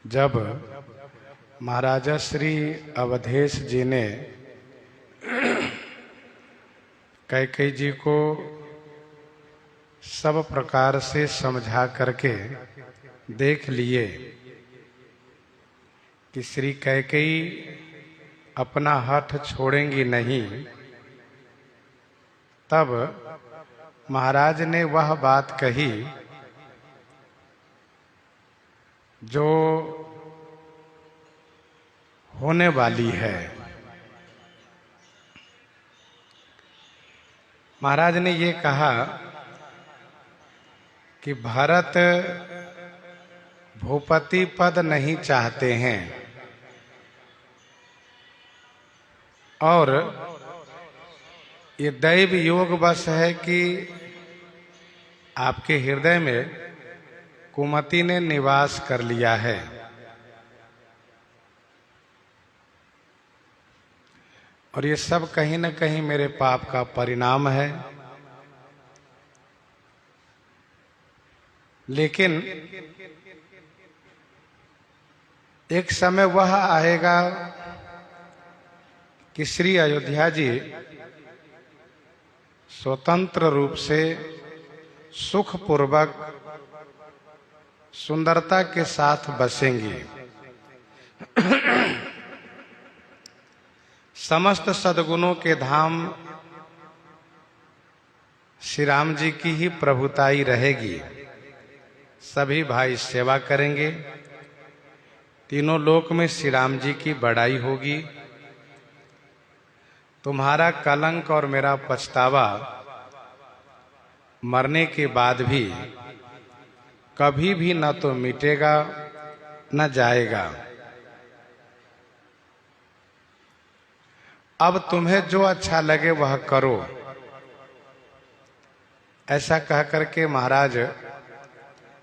जब महाराजा श्री अवधेश जी ने कैकेयी जी को सब प्रकार से समझा करके देख लिए कि श्री कैकेयी अपना हठ छोड़ेंगी नहीं, तब महाराज ने वह बात कही जो होने वाली है। महाराज ने ये कहा कि भरत भूपति पद नहीं चाहते हैं और ये दैव योग बस है कि आपके हृदय में कुमति ने निवास कर लिया है। और ये सब कहीं न कहीं मेरे पाप का परिणाम है। लेकिन एक समय वह आएगा कि श्री अयोध्या जी स्वतंत्र रूप से सुखपूर्वक सुंदरता के साथ बसेंगी। समस्त सद्गुणों के धाम श्री राम जी की ही प्रभुताई रहेगी। सभी भाई सेवा करेंगे, तीनों लोक में श्री राम जी की बड़ाई होगी। तुम्हारा कलंक और मेरा पछतावा मरने के बाद भी कभी भी न तो मिटेगा न जाएगा। अब तुम्हें जो अच्छा लगे वह करो, ऐसा कह करके महाराज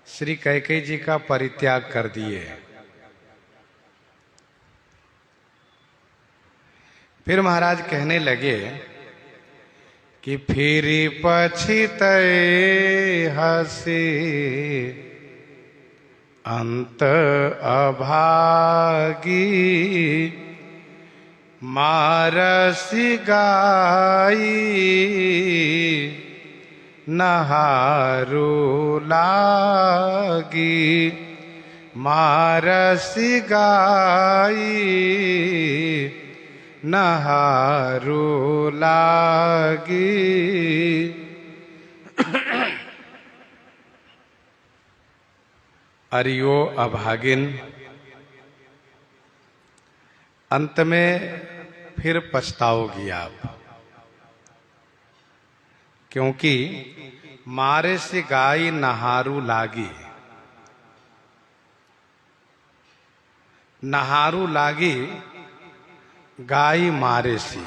श्री कैकेयी जी का परित्याग कर दिए। फिर महाराज कहने लगे कि फिरी पछितै हसी अंत अभागी, मारसी गाई नहारू लागी, मारसी गाई नहारू लागी। अरियो अभागिन, अंत में फिर पछताओगी आप, क्योंकि मारे से गाय नहारू लागी। नहारू लागी गाय मारे सी।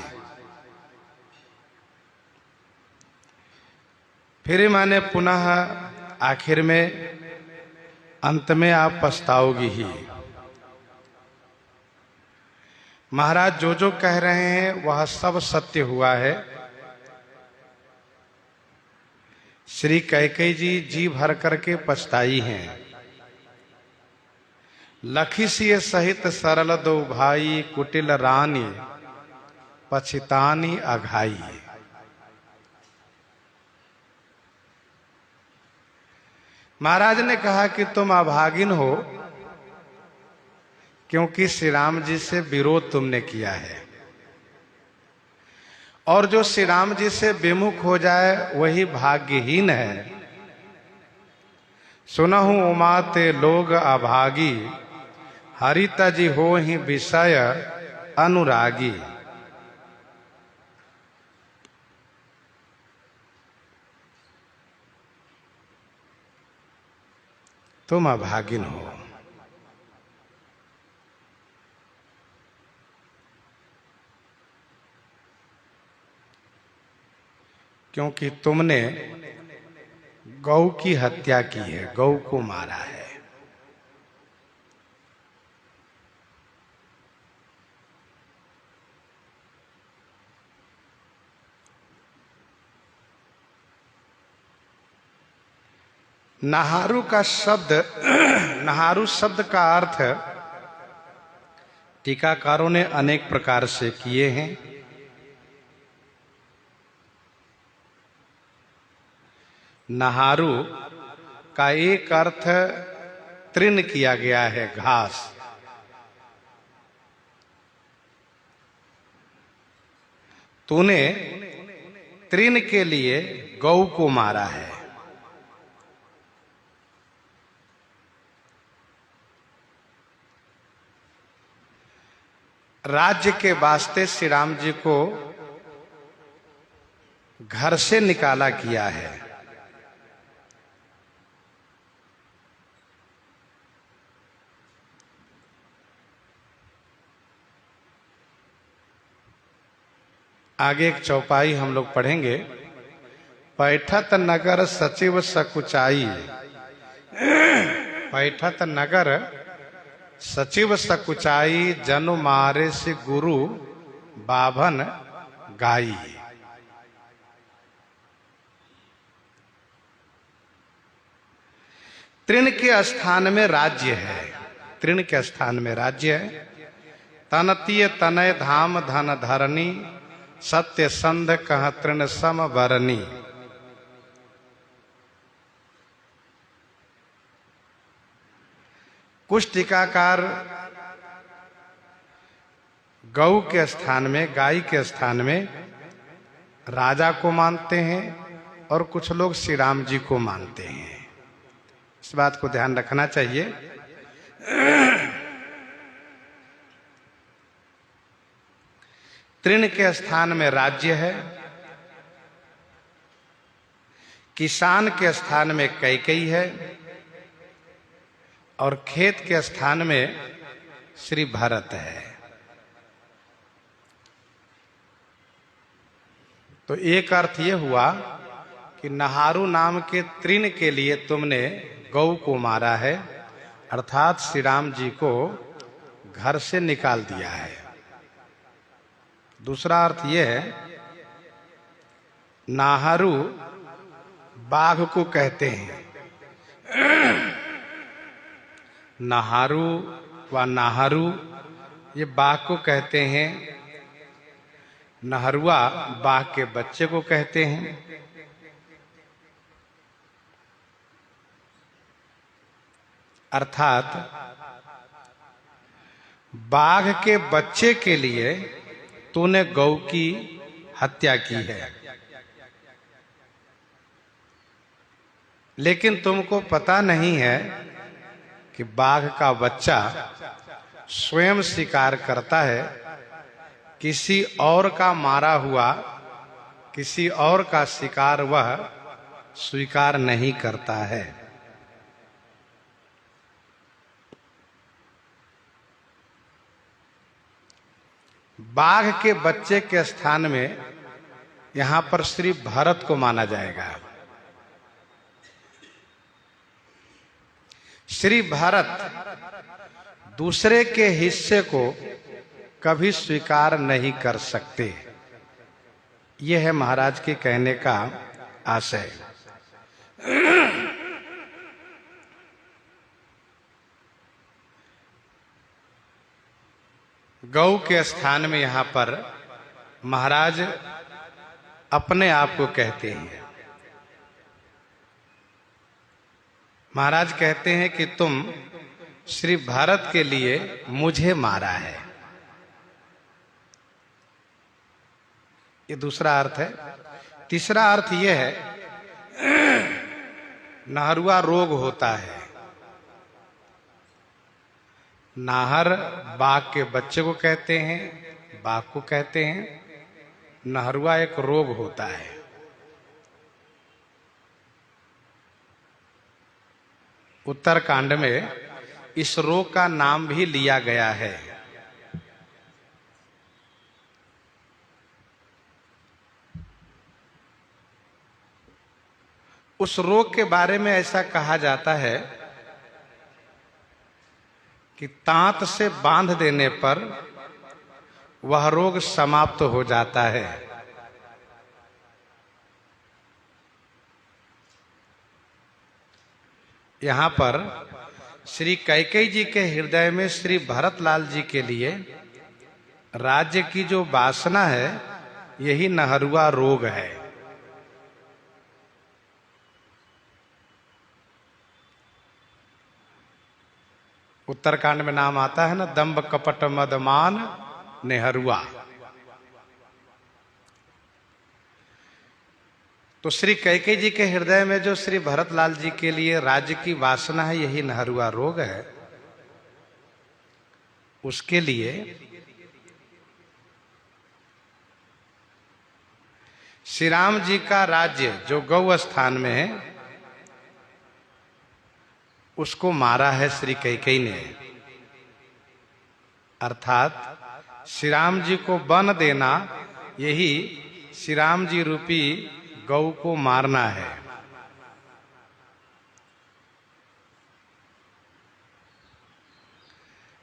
फिर माने पुनः आखिर में अंत में आप पछताओगी ही। महाराज जो जो कह रहे हैं वह सब सत्य हुआ है। श्री कैकेयी जी जी भर करके पछताई हैं। लखी सिय सहित सरल दो भाई, कुटिल रानी पछितानी अघाई। महाराज ने कहा कि तुम अभागिन हो क्योंकि श्री राम जी से विरोध तुमने किया है, और जो श्री राम जी से विमुख हो जाए वही भाग्यहीन है। सुनहु उमा ते लोग अभागी, हरि तजी हो ही विषय अनुरागी। तुम अभागिन हो। क्योंकि तुमने गौ की हत्या की है, गौ को मारा है। नहारू का शब्द नहारु शब्द का अर्थ टीकाकारों ने अनेक प्रकार से किए हैं। नहारु का एक अर्थ तृण किया गया है, घास। तूने तृण के लिए गौ को मारा है। राज्य के वास्ते श्री राम जी को घर से निकाला किया है। आगे एक चौपाई हम लोग पढ़ेंगे। पैठत नगर सचिव सकुचाई। पैठत नगर सचिव सकुचाई, जनु मारे से गुरु बाभन गाई। तृण के स्थान में राज्य है। तृण के स्थान में राज्य है। तनतीय तनय धाम धन धरनी, सत्य संध कह तृण सम बरनी। कुछ टीकाकार गौ के स्थान में, गाय के स्थान में राजा को मानते हैं और कुछ लोग श्री राम जी को मानते हैं। इस बात को ध्यान रखना चाहिए। तृण के स्थान में राज्य है। किसान के स्थान में कैकेयी है और खेत के स्थान में श्री भरत है। तो एक अर्थ ये हुआ कि नहारु नाम के तृण के लिए तुमने गौ को मारा है, अर्थात श्री राम जी को घर से निकाल दिया है। दूसरा अर्थ यह है, नाहारु बाघ को कहते हैं। नाहारु व नाहारु ये बाघ को कहते हैं। नहरुआ बाघ के बच्चे को कहते हैं। अर्थात बाघ के बच्चे के लिए तूने गौ की हत्या की है, लेकिन तुमको पता नहीं है कि बाघ का बच्चा स्वयं शिकार करता है, किसी और का मारा हुआ, किसी और का शिकार वह स्वीकार नहीं करता है। बाघ के बच्चे के स्थान में यहां पर श्री भरत को माना जाएगा। श्री भरत दूसरे के हिस्से को कभी स्वीकार नहीं कर सकते। यह है महाराज के कहने का आशय। गौ के स्थान में यहां पर महाराज अपने आप को कहते हैं। महाराज कहते हैं कि तुम श्री भरत के लिए मुझे मारा है। ये दूसरा अर्थ है। तीसरा अर्थ यह है, नहरुआ रोग होता है। नाहर बाघ के बच्चे को कहते हैं, बाघ को कहते हैं। नहरुआ एक रोग होता है। उत्तरकांड में इस रोग का नाम भी लिया गया है। उस रोग के बारे में ऐसा कहा जाता है कि तांत से बांध देने पर वह रोग समाप्त हो जाता है। यहां पर श्री कैकेयी जी के हृदय में श्री भरतलाल जी के लिए राज्य की जो वासना है, यही नहरुआ रोग है। उत्तरकांड में नाम आता है ना, दंभ कपट मदमान नेहरुआ। तो श्री कैकेयी जी के हृदय में जो श्री भरतलाल जी के लिए राज्य की वासना है, यही नहरुआ रोग है। उसके लिए श्री राम जी का राज्य जो गौ स्थान में है, उसको मारा है श्री कैकेयी ने। अर्थात श्री राम जी को वन देना, यही श्री राम जी रूपी गौ को मारना है।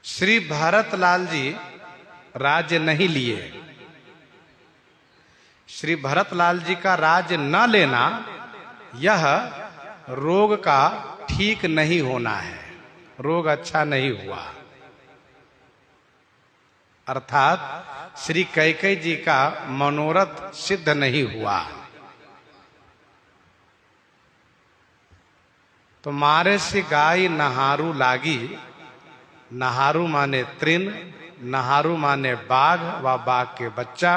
श्री भरतलाल जी राज्य नहीं लिए। श्री भरतलाल जी का राज्य न लेना, यह रोग का ठीक नहीं होना है। रोग अच्छा नहीं हुआ। अर्थात श्री कैकेयी जी का मनोरथ सिद्ध नहीं हुआ। तो मारे से गाय नहारू लागी। नहारू माने तृण, नहारू माने बाघ व बाघ के बच्चा,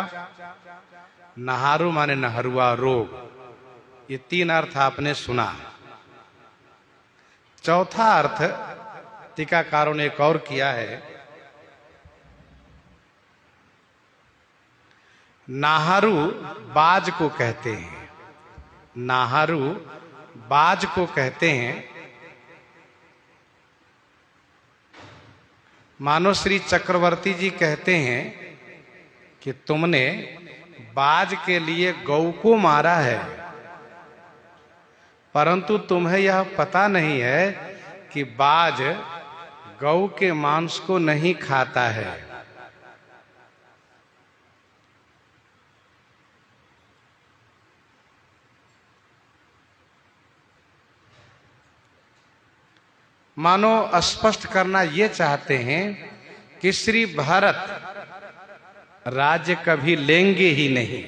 नहारू माने नहरुआ रोग। ये तीन अर्थ आपने सुना। चौथा अर्थ टीकाकारों ने एक और किया है। नाहरू बाज को कहते हैं। नाहरू बाज को कहते हैं। मानो श्री चक्रवर्ती जी कहते हैं कि तुमने बाज के लिए गौ को मारा है, परंतु तुम्हें यह पता नहीं है कि बाज गौ के मांस को नहीं खाता है। मानो स्पष्ट करना ये चाहते हैं कि श्री भरत राज्य कभी लेंगे ही नहीं।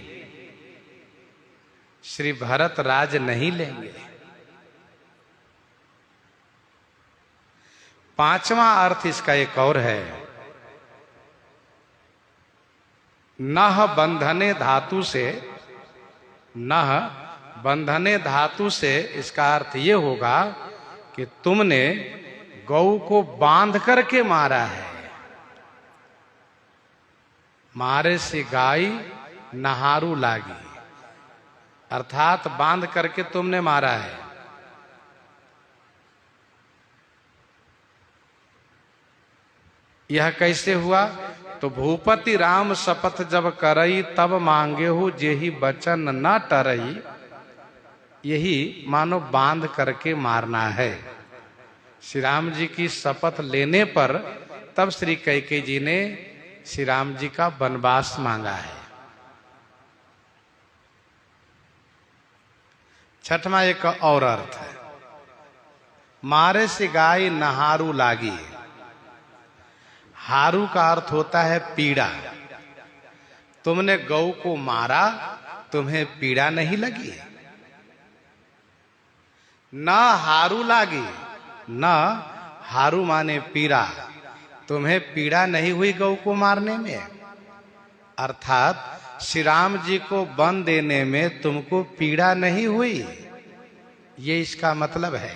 श्री भरत राज्य नहीं लेंगे। पांचवा अर्थ इसका एक और है। नह बंधने धातु से, नह बंधने धातु से इसका अर्थ ये होगा कि तुमने गौ को बांध करके मारा है। मारे से गाय नहारू लागी, अर्थात बांध करके तुमने मारा है। यह कैसे हुआ? तो भूपति राम शपथ जब करई, तब मांगे हो जेहि बचन न टरई। यही मानो बांध करके मारना है। श्री राम जी की शपथ लेने पर तब श्री कैकेयी जी ने श्री राम जी का वनवास मांगा है। छठवां एक और अर्थ है। मारे से गाय नहारू लागी। हारू का अर्थ होता है पीड़ा। तुमने गौ को मारा, तुम्हें पीड़ा नहीं लगी। न हारू लागी, न हारू माने पीड़ा। तुम्हें पीड़ा नहीं हुई गौ को मारने में, अर्थात श्री राम जी को वन देने में तुमको पीड़ा नहीं हुई। ये इसका मतलब है।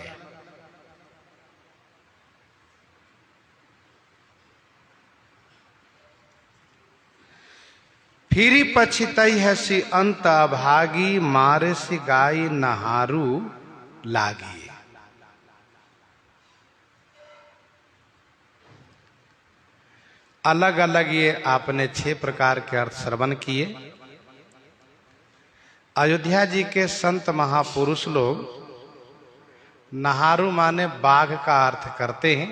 फिरी पछितई हसी अंत अभागी, मारे से गाय नहारू लागी। अलग अलग ये आपने 6 प्रकार के अर्थ श्रवण किए। अयोध्या जी के संत महापुरुष लोग नहारू माने बाघ का अर्थ करते हैं,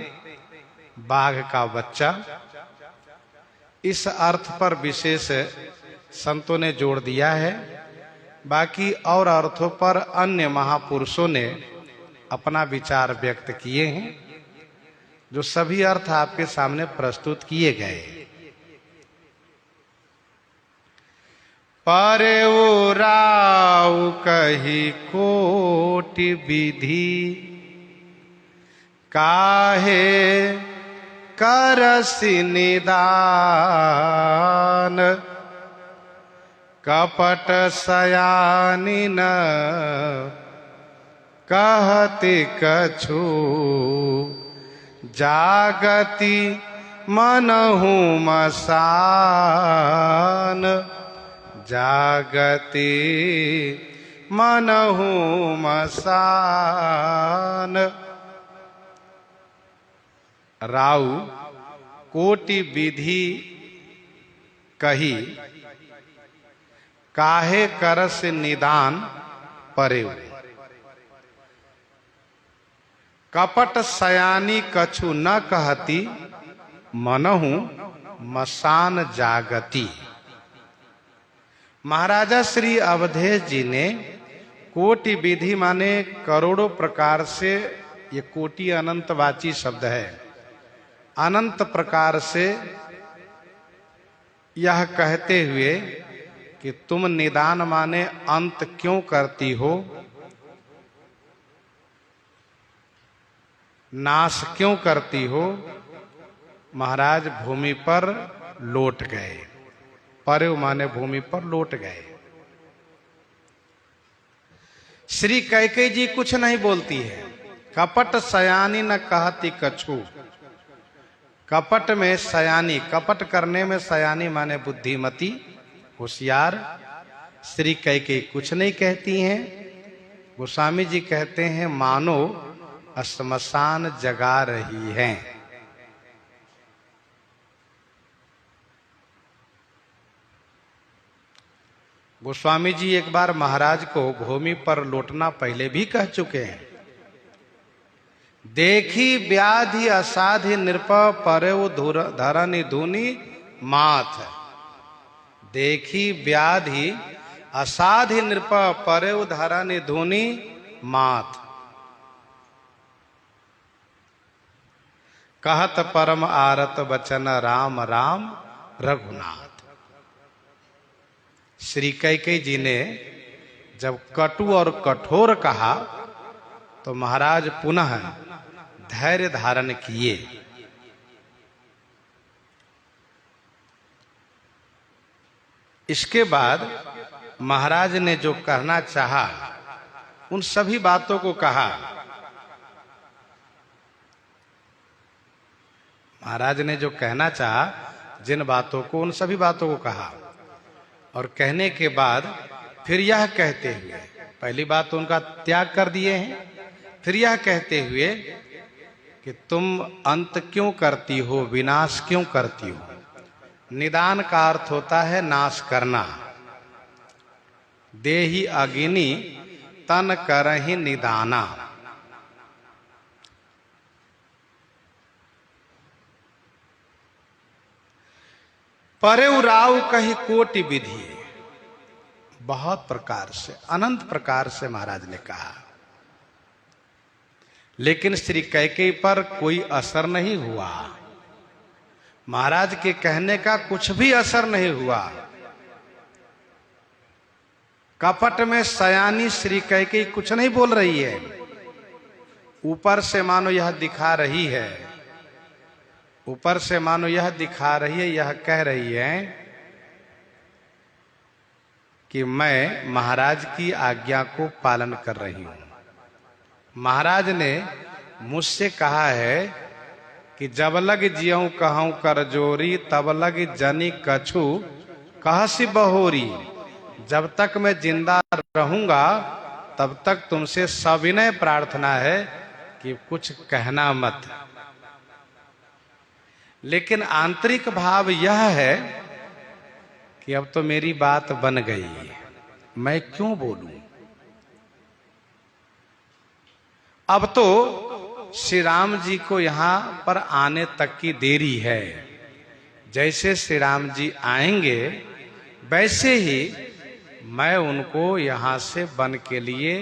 बाघ का बच्चा। इस अर्थ पर विशेष संतों ने जोड़ दिया है। बाकी और अर्थों पर अन्य महापुरुषों ने अपना विचार व्यक्त किए हैं। जो सभी अर्थ आपके सामने प्रस्तुत किए गए। परउ राउ कही कोटि विधि, काहे करसि निदान। कपट सयानिन कहति कछु, जागति मनहु मसान। जागति मनहु मसान। राउ कोटि विधि कही, काहे करस निदान परेउ। कपट सयानी कछु न कहती, मनहु मसान जागति। महाराजा श्री अवधेश जी ने कोटि विधि माने करोड़ों प्रकार से, ये कोटि अनंतवाची शब्द है, अनंत प्रकार से यह कहते हुए कि तुम निदान माने अंत क्यों करती हो, नाश क्यों करती हो, महाराज भूमि पर लौट गए। परउ माने भूमि पर लौट गए। श्री कैकेयी जी कुछ नहीं बोलती है। कपट सयानी न कहती कछु। कपट में सयानी, कपट करने में सयानी माने बुद्धिमती, होशियार। श्री कैकेयी कुछ नहीं कहती हैं। गोस्वामी जी कहते हैं मानो श्मशान जगा रही हैं। गोस्वामी जी एक बार महाराज को भूमि पर लौटना पहले भी कह चुके हैं। देखी व्याधि असाधि नृप परउ धरनी धुनी माथ। देखी व्याधि असाधि नृप परउ धरनी धुनी माथ। कहत परम आरत बचन राम राम रघुनाथ। श्री कैकेयी जी ने जब कटु और कठोर कहा तो महाराज पुनः धैर्य धारण किए। इसके बाद महाराज ने जो कहना चाहा उन सभी बातों को कहा। महाराज ने जो कहना चाहा जिन बातों को, उन सभी बातों को कहा। और कहने के बाद फिर यह कहते हुए, पहली बात तो उनका त्याग कर दिए हैं, फिर यह कहते हुए कि तुम अंत क्यों करती हो, विनाश क्यों करती हो। निदान का अर्थ होता है नाश करना। देहि अग्नि तन करहि निदाना। परउ राउ कही कोटि विधि। बहुत प्रकार से, अनंत प्रकार से महाराज ने कहा, लेकिन श्री कैकेयी पर कोई असर नहीं हुआ। महाराज के कहने का कुछ भी असर नहीं हुआ। कपट में सयानी श्री कैकेयी कुछ नहीं बोल रही है। ऊपर से मानो यह दिखा रही है, ऊपर से मानो यह दिखा रही है, यह कह रही है कि मैं महाराज की आज्ञा को पालन कर रही हूं। महाराज ने मुझसे कहा है कि जब लग जियऊं कहूं कर जोरी, तब लग जनी कछु कहसी बहोरी। जब तक मैं जिंदा रहूंगा तब तक तुमसे सविनय प्रार्थना है कि कुछ कहना मत। लेकिन आंतरिक भाव यह है कि अब तो मेरी बात बन गई, मैं क्यों बोलूं। अब तो श्री राम जी को यहां पर आने तक की देरी है। जैसे श्री राम जी आएंगे वैसे ही मैं उनको यहां से वन के लिए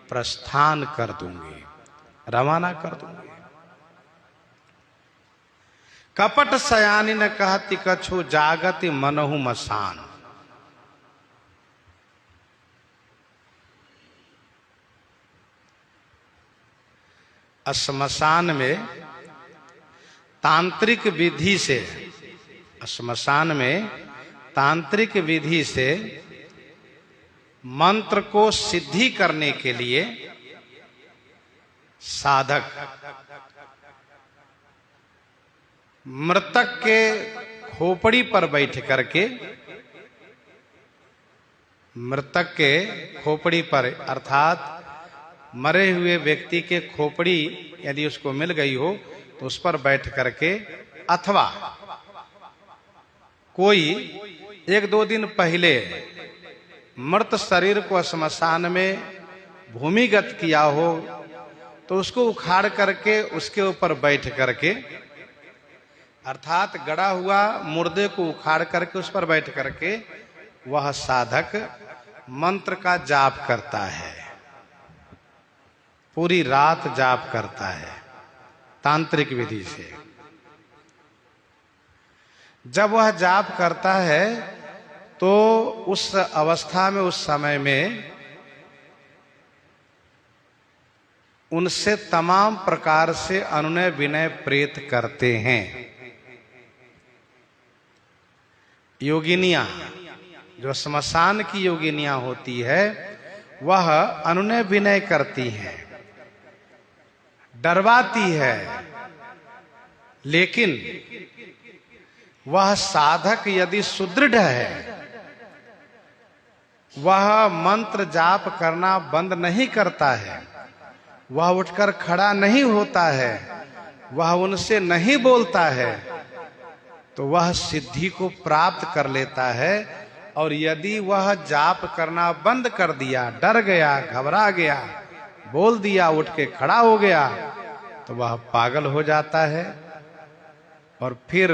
प्रस्थान कर दूंगी, रवाना कर दूंगी। कपट सयानी न कहती कछु जागति मनहु मसान। श्मशान में तांत्रिक विधि से, श्मशान में तांत्रिक विधि से मंत्र को सिद्धि करने के लिए साधक मृतक के खोपड़ी पर बैठ करके, मृतक के खोपड़ी पर अर्थात मरे हुए व्यक्ति के खोपड़ी यदि उसको मिल गई हो तो उस पर बैठ करके, अथवा कोई एक दो दिन पहले मृत शरीर को श्मशान में भूमिगत किया हो तो उसको उखाड़ करके उसके ऊपर बैठ करके, अर्थात गड़ा हुआ मुर्दे को उखाड़ करके उस पर बैठ करके वह साधक मंत्र का जाप करता है, पूरी रात जाप करता है तांत्रिक विधि से। जब वह जाप करता है तो उस अवस्था में, उस समय में उनसे तमाम प्रकार से अनुनय विनय प्रेत करते हैं। योगिनियां, जो श्मशान की योगिनियां होती है, वह अनुनय विनय करती हैं, डरवाती है, लेकिन वह साधक यदि सुदृढ़ है, वह मंत्र जाप करना बंद नहीं करता है, वह उठकर खड़ा नहीं होता है, वह उनसे नहीं बोलता है, तो वह सिद्धि को प्राप्त कर लेता है। और यदि वह जाप करना बंद कर दिया, डर गया, घबरा गया, बोल दिया, उठ के खड़ा हो गया, तो वह पागल हो जाता है और फिर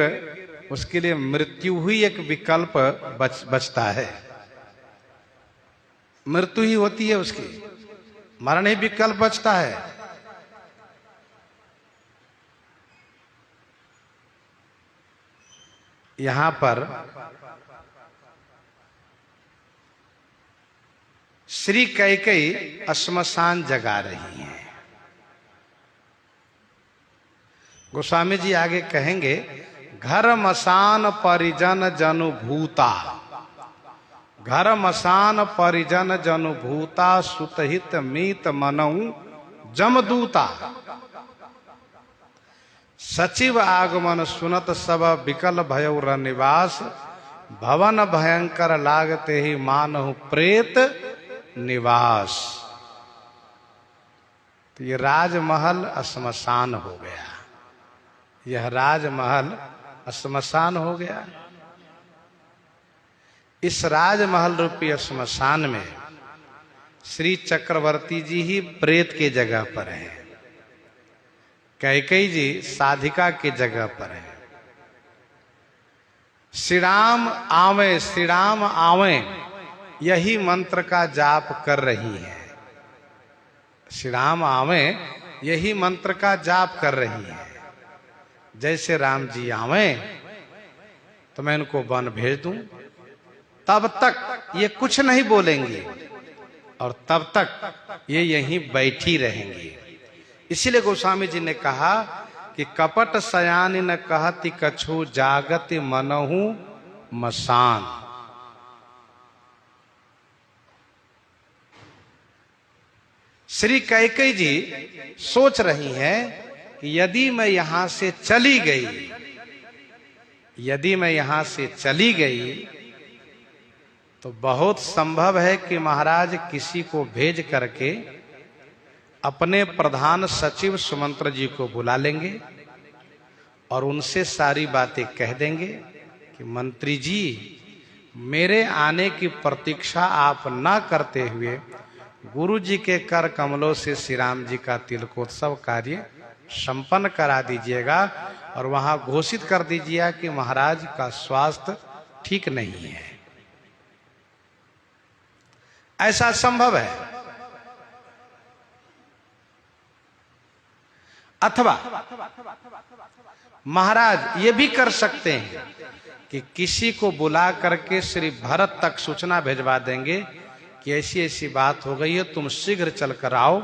उसके लिए मृत्यु ही एक विकल्प बचता है। मृत्यु ही होती है उसकी, मरण ही विकल्प बचता है। यहां पर श्री कैकेयी श्मशान जगा रही हैं। गोस्वामी जी आगे कहेंगे, घर मसान परिजन जनु भूता, घर मसान परिजन जनु भूता, सुतहित मीत मनऊ जमदूता। सचिव आगमन सुनत सब विकल भयउ रनिवास, भवन भयंकर लागते ही मानहु प्रेत निवास। तो ये राजमहल श्मशान हो गया, यह राजमहल श्मशान हो गया। इस राजमहल रूपी श्मशान में श्री चक्रवर्ती जी ही प्रेत के जगह पर हैं, कैकेयी जी साधिका के जगह पर है। श्री राम आवे, श्री राम आवे, यही मंत्र का जाप कर रही है। श्री राम आवे, यही मंत्र का जाप कर रही है। जैसे राम जी आवे तो मैं इनको वन भेज दूं, तब तक ये कुछ नहीं बोलेंगे और तब तक ये यहीं बैठी रहेंगी। इसीलिए गोस्वामी जी ने कहा कि कपट सयानी न कहती कछु जागति मनहु मसान। श्री कैकेयी जी सोच रही हैं कि यदि मैं यहां से चली गई, यदि मैं यहां से चली गई तो बहुत संभव है कि महाराज किसी को भेज करके अपने प्रधान सचिव सुमंत्र जी को बुला लेंगे और उनसे सारी बातें कह देंगे कि मंत्री जी, मेरे आने की प्रतीक्षा आप न करते हुए गुरु जी के कर कमलों से श्री राम जी का तिलकोत्सव कार्य संपन्न करा दीजिएगा और वहां घोषित कर दीजिएगा कि महाराज का स्वास्थ्य ठीक नहीं है। ऐसा संभव है। अथवा महाराज ये भी कर सकते हैं कि किसी को बुला करके श्री भरत तक सूचना भेजवा देंगे कि ऐसी ऐसी बात हो गई है, तुम शीघ्र चलकर आओ,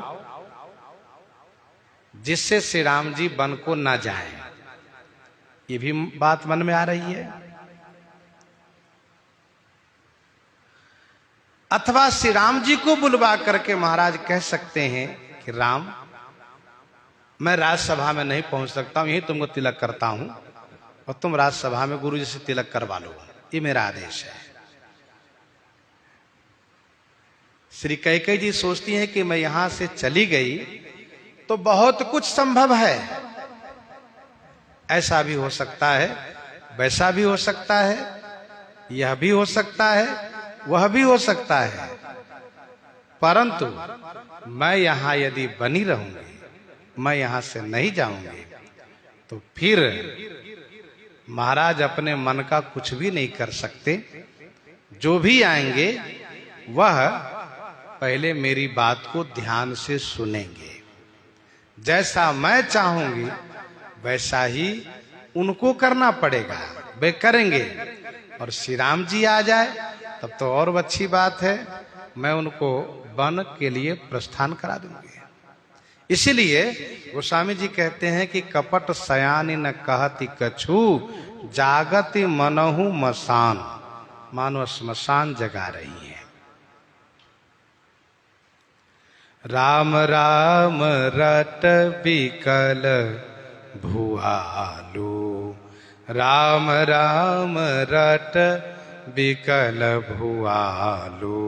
जिससे श्री राम जी वन को न जाएं। ये भी बात मन में आ रही है। अथवा श्री राम जी को बुलवा करके महाराज कह सकते हैं कि राम, मैं राजसभा में नहीं पहुंच सकता हूं, यही तुमको तिलक करता हूं और तुम राजसभा में गुरु जी से तिलक करवा लो, ये मेरा आदेश है। श्री कैकेयी जी सोचती हैं कि मैं यहां से चली गई तो बहुत कुछ संभव है, ऐसा भी हो सकता है, वैसा भी हो सकता है, यह भी हो सकता है, वह भी हो सकता है, परंतु मैं यहां यदि बनी रहूंगी, मैं यहां से नहीं जाऊंगी, तो फिर महाराज अपने मन का कुछ भी नहीं कर सकते। जो भी आएंगे वह पहले मेरी बात को ध्यान से सुनेंगे, जैसा मैं चाहूंगी वैसा ही उनको करना पड़ेगा, वे करेंगे। और श्री राम जी आ जाए तब तो और अच्छी बात है, मैं उनको वन के लिए प्रस्थान करा दूंगी। इसीलिए गोस्वामी जी कहते हैं कि कपट सयानी न कहती कछु, जागति मनहु मसान, मानो श्मशान जगा रही है। राम राम रट बिकल भुआलू, राम राम रट बिकल भुआलू,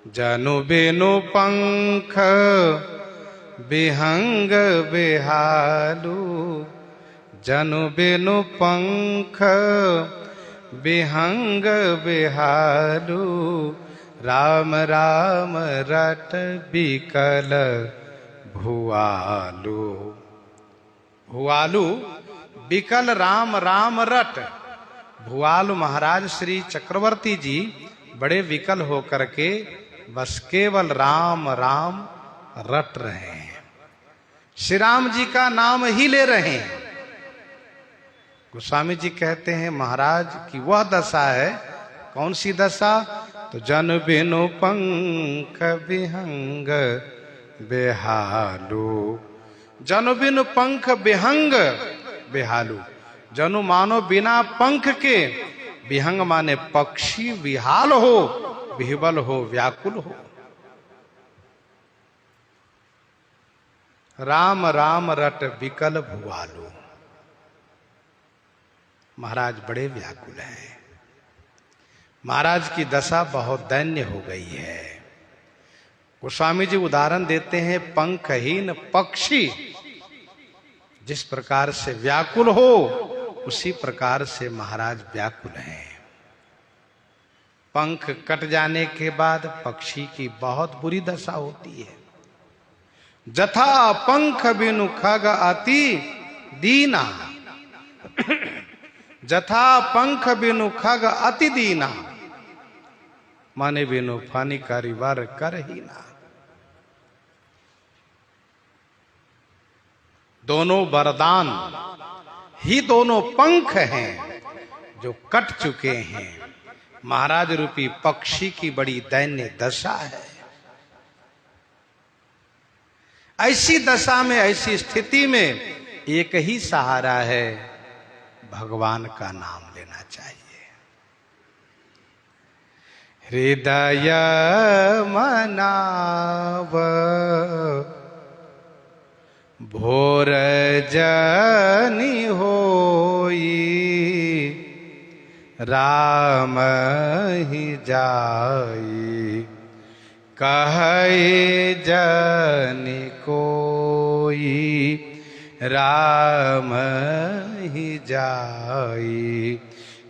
जनु बिनु पंख बिहंग बिहालू, जनु बिनु पंख बिहंग बिहालू, राम राम रट बिकल भुआलू। भुआलू बिकल राम राम रट। भुआलू महाराज श्री चक्रवर्ती जी बड़े विकल होकर के बस केवल राम राम रट रहे हैं, श्री राम जी का नाम ही ले रहे हैं। गोस्वामी जी कहते हैं महाराज की वह दशा है, कौन सी दशा? तो जन बिनु पंख बिहंग बेहालू, जनु बिनु पंख बिहंग बेहालू, जनु मानो बिना पंख के, विहंग माने पक्षी, विहाल हो, विह्वल हो, व्याकुल हो। राम राम रट बिकल भुआलू। महाराज बड़े व्याकुल हैं, महाराज की दशा बहुत दैन्य हो गई है। गोस्वामी जी उदाहरण देते हैं, पंखहीन पक्षी जिस प्रकार से व्याकुल हो उसी प्रकार से महाराज व्याकुल हैं। पंख कट जाने के बाद पक्षी की बहुत बुरी दशा होती है। जथा पंख बिनु खग अति दीना, जथा पंख बिनु खग अति दीना, माने बिनु फानी कारीवार कर ही ना। दोनों वरदान ही दोनों पंख हैं जो कट चुके हैं। महाराज रूपी पक्षी की बड़ी दैन्य दशा है। ऐसी दशा में, ऐसी स्थिति में एक ही सहारा है, भगवान का नाम लेना चाहिए। हृदय मनाव भोर जनि होई, राम ही जाई कहै जनि कोई, राम ही जाई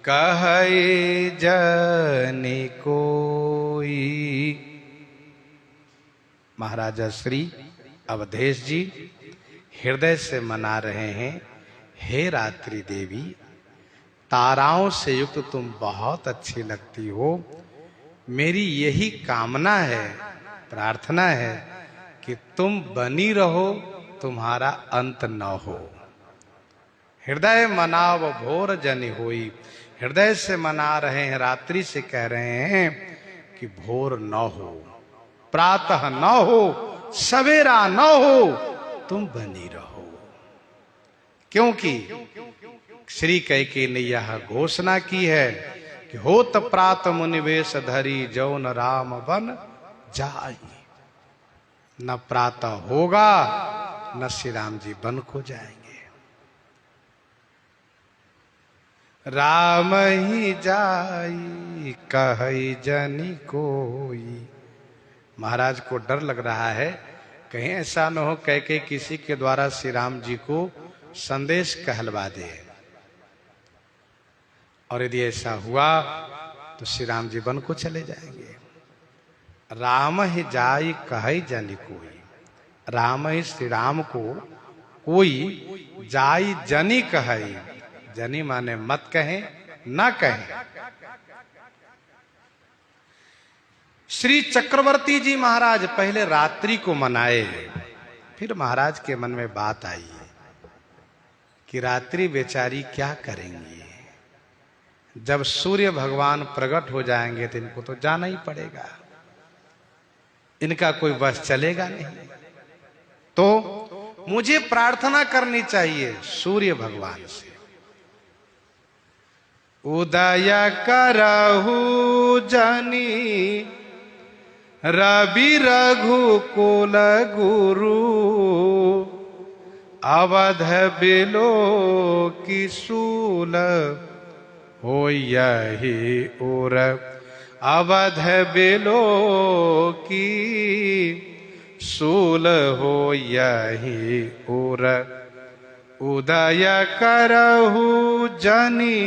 कहै जनि कोई। महाराजा श्री अवधेश जी हृदय से मना रहे हैं, हे रात्रि देवी, ताराओं से युक्त तुम बहुत अच्छी लगती हो। मेरी यही कामना है, प्रार्थना है कि तुम बनी रहो तुम्हारा अंत न हो। हृदय मनाव भोर जनि होई, हृदय से मना रहे हैं, रात्रि से कह रहे हैं कि भोर न हो, प्रातः न हो, सवेरा न हो, तुम बनी रहो। क्योंकि श्री कैकेयी ने यह घोषणा की है कि होत प्रात मुनिवेश धरी, जौन राम बन जाई। न प्रातः होगा न श्री राम जी वन को जाएंगे। राम ही जाई कहई जनि कोई। महाराज को डर लग रहा है कहीं ऐसा न हो कैकेयी किसी के द्वारा श्री राम जी को संदेश कहलवा दे, और यदि ऐसा हुआ तो श्री राम जी वन को चले जाएंगे। राम ही जाई कहई जनि कोई, राम ही श्री राम को कोई जाई जनि कहई, जनि माने मत कहें, न कहें। श्री चक्रवर्ती जी महाराज पहले रात्रि को मनाए, फिर महाराज के मन में बात आई कि रात्रि बेचारी क्या करेंगी। जब सूर्य भगवान प्रकट हो जाएंगे तो इनको तो जाना ही पड़ेगा, इनका कोई बस चलेगा नहीं। तो मुझे प्रार्थना करनी चाहिए सूर्य भगवान से, उदय करहु जनि रवि रघुकुल गुरु, अवध बिलो की सूल हो यही उर, अवध बिलो की सूल हो यही उर, उदय करहु जनि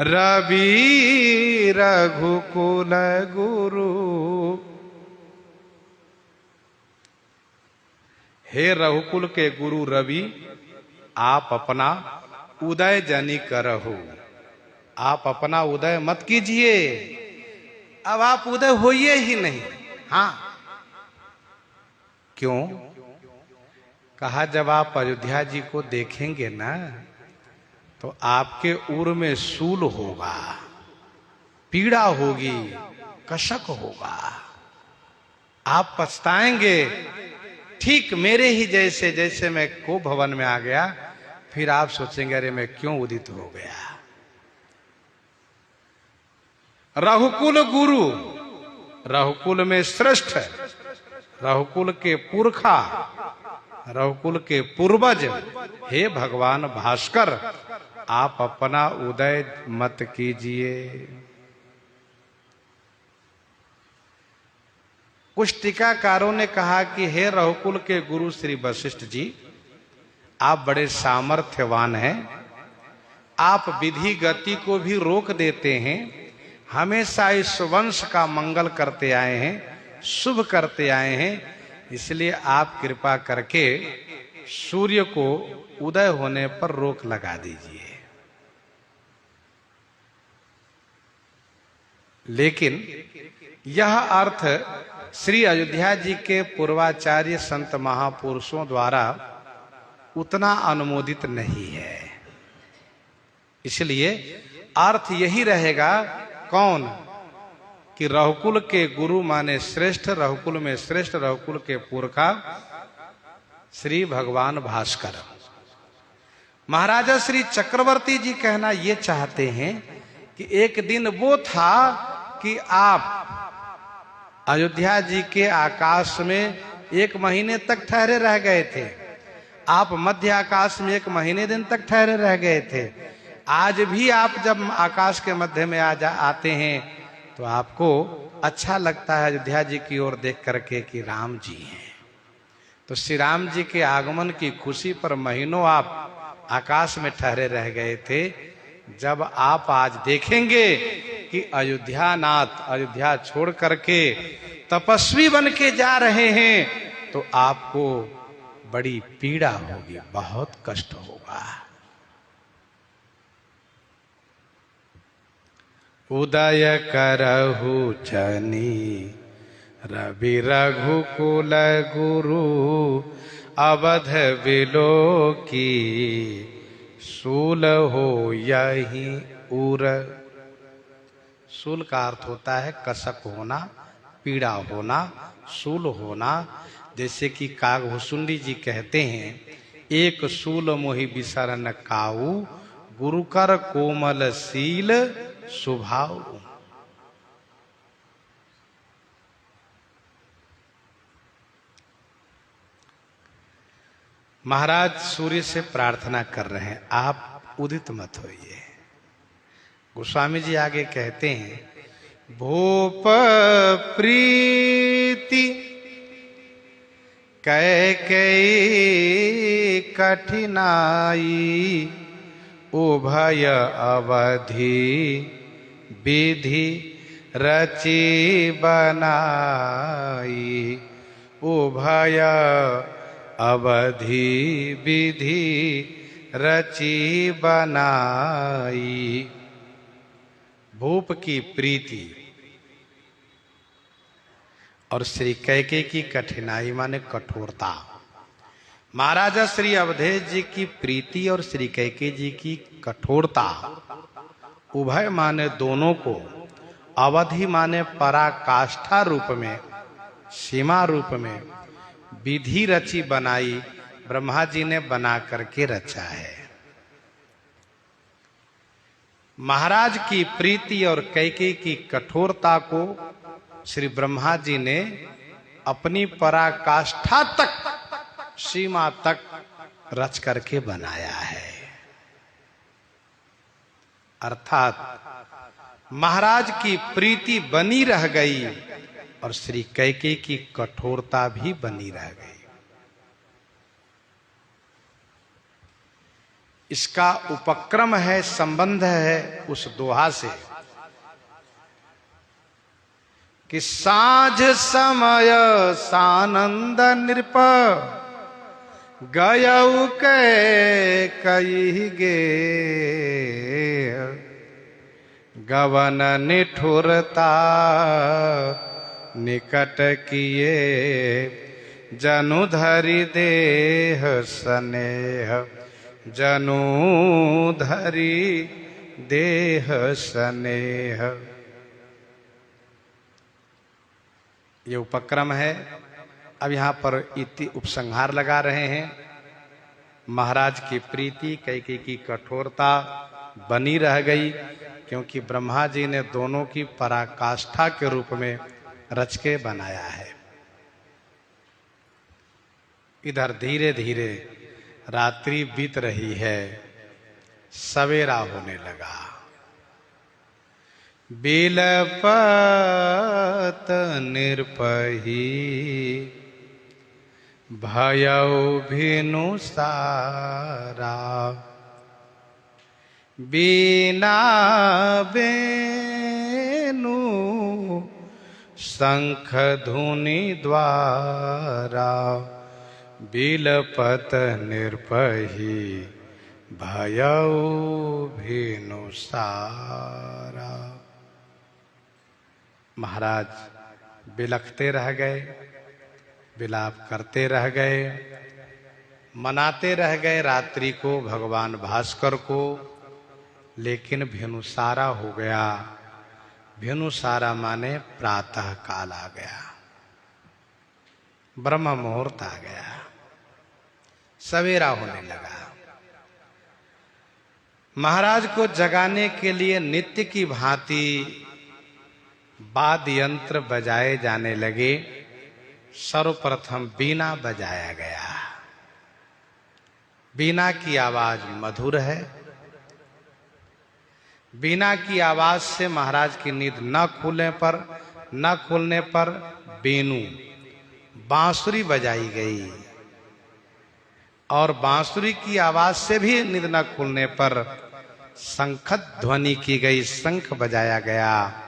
रवि रघुकुल गुरु। हे रघुकुल के गुरु रवि, आप अपना उदय जनि करहु, आप अपना उदय मत कीजिए, अब आप उदय होइए ही नहीं। हाँ, क्यों? कहा जब आप अयोध्या जी को देखेंगे ना तो आपके उर में सूल होगा, पीड़ा होगी, कशक होगा, आप पछताएंगे। ठीक मेरे ही जैसे, जैसे मैं को भवन में आ गया, फिर आप सोचेंगे अरे मैं क्यों उदित हो गया। रघुकुल गुरु, रघुकुल में श्रेष्ठ, रघुकुल के पुरखा, रघुकुल के पूर्वज, हे भगवान भास्कर, आप अपना उदय मत कीजिए। कुछ टीकाकारों ने कहा कि हे रघुकुल के गुरु श्री वशिष्ठ जी, आप बड़े सामर्थ्यवान हैं, आप विधि गति को भी रोक देते हैं, हमेशा इस वंश का मंगल करते आए हैं, शुभ करते आए हैं, इसलिए आप कृपा करके सूर्य को उदय होने पर रोक लगा दीजिए। लेकिन यह अर्थ श्री अयोध्या जी के पूर्वाचार्य संत महापुरुषों द्वारा उतना अनुमोदित नहीं है। इसलिए अर्थ यही रहेगा, कौन? कि रघुकुल के गुरु माने श्रेष्ठ, रघुकुल में श्रेष्ठ, रघुकुल के पुरखा श्री भगवान भास्कर। महाराजा श्री चक्रवर्ती जी कहना ये चाहते हैं कि एक दिन वो था कि आप अयोध्या जी के आकाश में 1 महीने तक ठहरे रह गए थे, आप मध्य आकाश में 1 महीने दिन तक ठहरे रह गए थे। आज भी आप जब आकाश के मध्य में आते हैं तो आपको अच्छा लगता है अयोध्या जी की ओर देख करके कि राम जी हैं। तो श्री राम जी के आगमन की खुशी पर महीनों आप आकाश में ठहरे रह गए थे। जब आप आज देखेंगे कि अयोध्या नाथ अयोध्या छोड़ करके तपस्वी बन के जा रहे हैं तो आपको बड़ी पीड़ा होगी, बहुत कष्ट होगा। उदय करहु जनि रवि रघुकुल गुरु, अवध बिलो की शूल हो यही उर। शूल का अर्थ होता है कसक होना, पीड़ा होना, शूल होना। जैसे कि कागभूषुंडी जी कहते हैं, एक शूल मोहि बिसरन काऊ, गुरुकर कोमल शील स्वभाव। महाराज सूर्य से प्रार्थना कर रहे हैं, आप उदित मत होइए। गोस्वामी जी आगे कहते हैं, भूप प्रीति कैकेयी कठिनाई, उभय अवधि विधि रचि बनाई। उभय अवधि विधि रचि बनाई। भूप की प्रीति और श्री कैकेयी की कठिनाई माने कठोरता। महाराजा श्री अवधेश जी की प्रीति और श्री कैकेयी जी की कठोरता, उभय माने दोनों को, अवधि माने पराकाष्ठा रूप में, सीमा रूप में, विधि रची बनाई, ब्रह्मा जी ने बना करके रचा है। महाराज की प्रीति और कैकेयी की कठोरता को श्री ब्रह्मा जी ने अपनी पराकाष्ठा तक, सीमा तक रच करके बनाया है। अर्थात महाराज की प्रीति बनी रह गई और श्री कैकेयी की कठोरता भी बनी रह गई। इसका उपक्रम है, संबंध है उस दोहा से कि साँझ समय सानंद नृप, गयऊ कैकेयी गे, गवन निठुरता निकट किए, जनु धरि देह स्नेह, जनु धरि देह स्नेह। ये उपक्रम है। अब यहाँ पर इति उपसंहार लगा रहे हैं। महाराज की प्रीति, कैकेयी की कठोरता बनी रह गई क्योंकि ब्रह्मा जी ने दोनों की पराकाष्ठा के रूप में रच के बनाया है। इधर धीरे धीरे रात्रि बीत रही है, सवेरा होने लगा। बिलपत निरपही, भयउ भिनु सारा, बिना बेनु शंख धुनि द्वारा, बिलपत निरपही, भयउ भिनु सारा। महाराज बिलखते रह गए, विलाप करते रह गए, मनाते रह गए रात्रि को, भगवान भास्कर को। लेकिन भेनुसारा हो गया। भेनुसारा माने प्रातः काल आ गया, ब्रह्म मुहूर्त आ गया, सवेरा होने लगा। महाराज को जगाने के लिए नित्य की भांति वाद्य यंत्र बजाए जाने लगे। सर्वप्रथम बीना बजाया गया। बीना की आवाज मधुर है। बीना की आवाज से महाराज की नींद न खुलने पर बेनू, बांसुरी बजाई गई और बांसुरी की आवाज से भी नींद न खुलने पर शंखत ध्वनि की गई, शंख बजाया गया।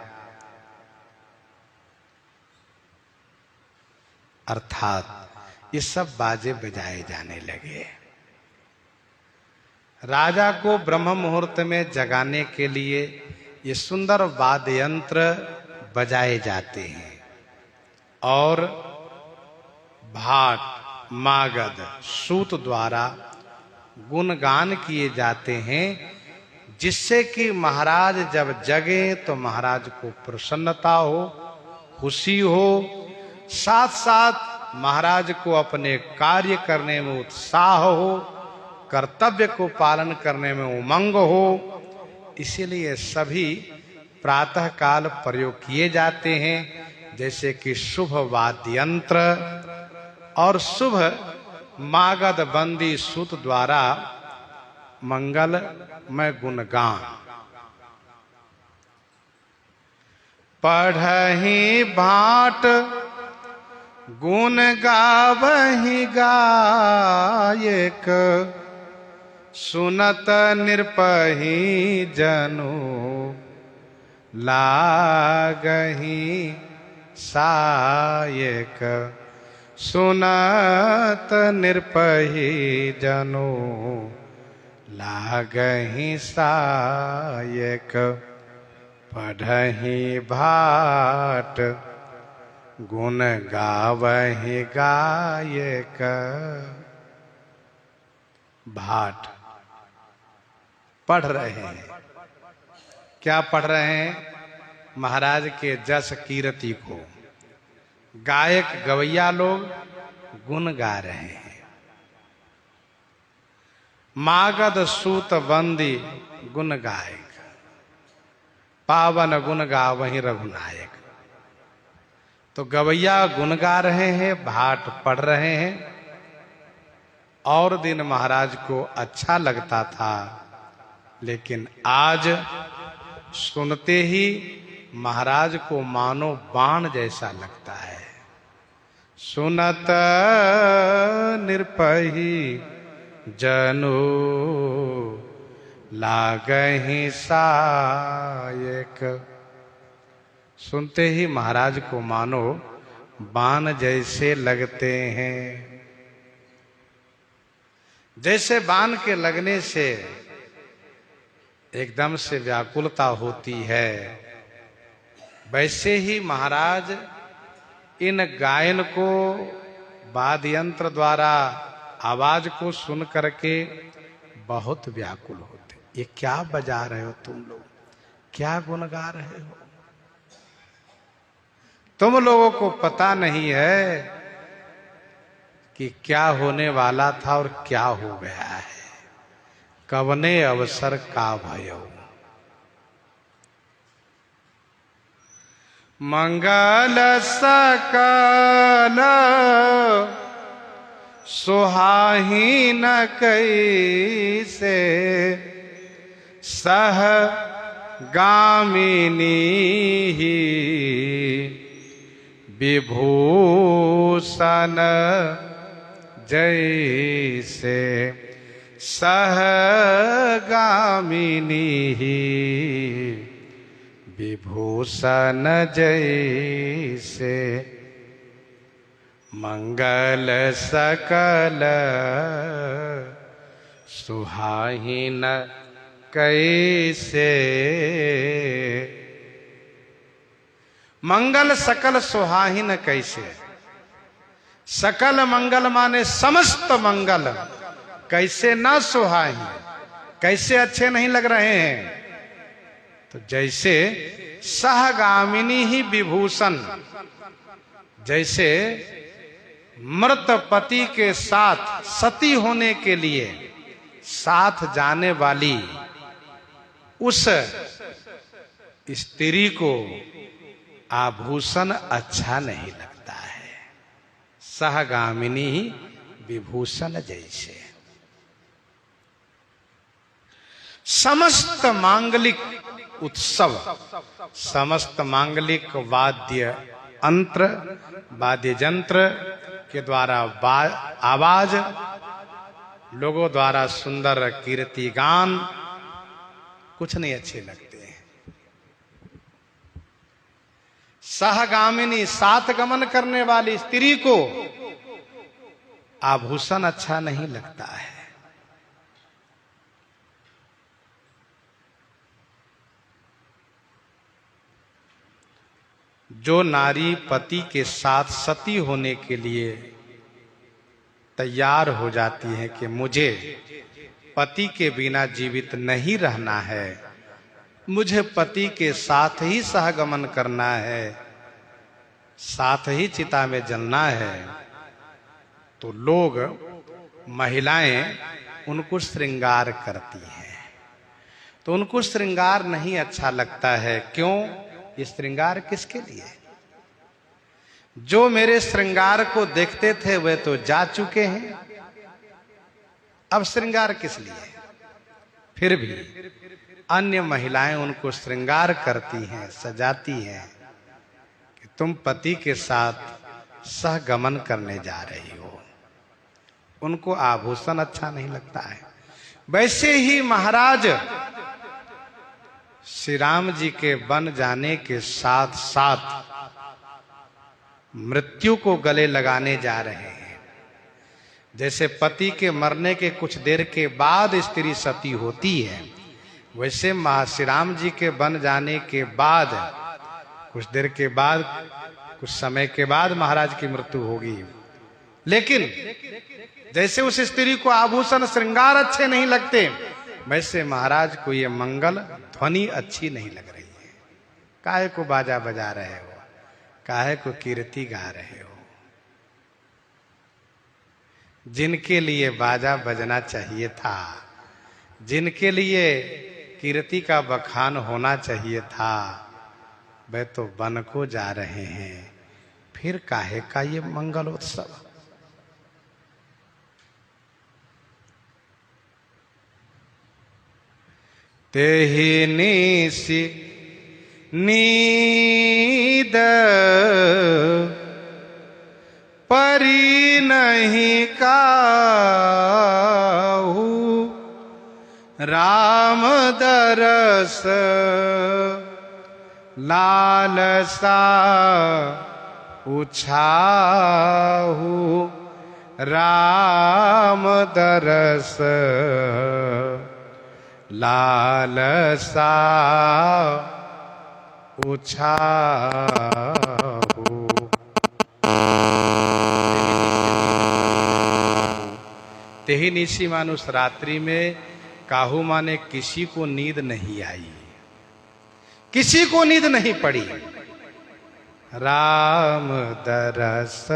अर्थात ये सब बाजे बजाए जाने लगे। राजा को ब्रह्म मुहूर्त में जगाने के लिए ये सुंदर वाद्य यंत्र बजाए जाते हैं और भाट, मागध सूत द्वारा गुणगान किए जाते हैं, जिससे कि महाराज जब जगे तो महाराज को प्रसन्नता हो, खुशी हो, साथ साथ महाराज को अपने कार्य करने में उत्साह हो, कर्तव्य को पालन करने में उमंग हो। इसीलिए सभी प्रातः काल प्रयोग किए जाते हैं, जैसे कि शुभ वाद्य यंत्र और शुभ मागध बंदी सूत द्वारा मंगलमय गुणगान। पढ़हि भाट गुण गावहि गायक, सुनत निरपहि जनु लागहि सायक। सुनत निरपहि जनु लागहि सायक। पढ़हि भाट गुण गावहि गायक। भाट पढ़ रहे हैं। क्या पढ़ रहे हैं? महाराज के जस कीर्ति को। गायक गवैया लोग गुण गा रहे हैं। मागध सूत बंदी गुण गायक, पावन गुण गावहि रघुनायक। तो गवैया गुण गा रहे हैं, भाट पढ़ रहे हैं। और दिन महाराज को अच्छा लगता था, लेकिन आज सुनते ही महाराज को मानो बाण जैसा लगता है। सुनत निरपहि जनु लागहि सायक। सुनते ही महाराज को मानो बाण जैसे लगते हैं। जैसे बाण के लगने से एकदम से व्याकुलता होती है, वैसे ही महाराज इन गायन को, वाद्य यंत्र द्वारा आवाज को सुन करके बहुत व्याकुल होते। ये क्या बजा रहे हो तुम लोग? क्या गुण गा रहे हो? तुम लोगों को पता नहीं है कि क्या होने वाला था और क्या हो गया है। कवने अवसर का भयो। मंगल सकल सुहाहिन कैसे, सह गामिनी विभूषण जैसे। सहगामिनी विभूषण जैसे। मंगल सकल सुहाहिन कैसे। मंगल सकल सुहाहिन कैसे। सकल मंगल माने समस्त मंगल कैसे ना सुहाहिन, कैसे अच्छे नहीं लग रहे हैं। तो जैसे सहगामिनी ही विभूषण, जैसे मृत पति के साथ सती होने के लिए साथ जाने वाली उस स्त्री को आभूषण अच्छा नहीं लगता है। सहगामिनी ही विभूषण जैसे। समस्त मांगलिक उत्सव, समस्त मांगलिक वाद्य यंत्र, वाद्य यंत्र के द्वारा आवाज, लोगों द्वारा सुंदर कीर्ति गान कुछ नहीं अच्छे लगते हैं। सहगामिनी साथ गमन करने वाली स्त्री को आभूषण अच्छा नहीं लगता है। जो नारी पति के साथ सती होने के लिए तैयार हो जाती हैं कि मुझे पति के बिना जीवित नहीं रहना है, मुझे पति के साथ ही सहगमन करना है, साथ ही चिता में जलना है, तो लोग, महिलाएं उनको श्रृंगार करती हैं। तो उनको श्रृंगार नहीं अच्छा लगता है। क्यों? ये श्रृंगार किसके लिए? जो मेरे श्रृंगार को देखते थे वे तो जा चुके हैं, अब श्रृंगार किस लिए? फिर भी अन्य महिलाएं उनको श्रृंगार करती हैं, सजाती हैं कि तुम पति के साथ सहगमन करने जा रही हो। उनको आभूषण अच्छा नहीं लगता है। वैसे ही महाराज श्री राम जी के बन जाने के साथ साथ मृत्यु को गले लगाने जा रहे हैं। जैसे पति के मरने के कुछ देर के बाद स्त्री सती होती है, वैसे श्री राम जी के बन जाने के बाद कुछ देर के बाद, कुछ समय के बाद महाराज की मृत्यु होगी। लेकिन जैसे उस स्त्री को आभूषण श्रृंगार अच्छे नहीं लगते, वैसे महाराज को ये मंगल ध्वनि अच्छी नहीं लग रही है। काहे को बाजा बजा रहे हो, काहे को कीर्ति गा रहे हो? जिनके लिए बाजा बजना चाहिए था, जिनके लिए कीर्ति का बखान होना चाहिए था, वे तो बन को जा रहे हैं। फिर काहे का ये मंगल उत्सव? तेहि निशि नीद परी नहीं काहू, राम दरस लालसा उछाहू, राम दरस लालसा उछाहू। तेहि निशि मानुष रात्रि में, काहू माने किसी को नींद नहीं आई, किसी को नींद नहीं पड़ी। राम दरस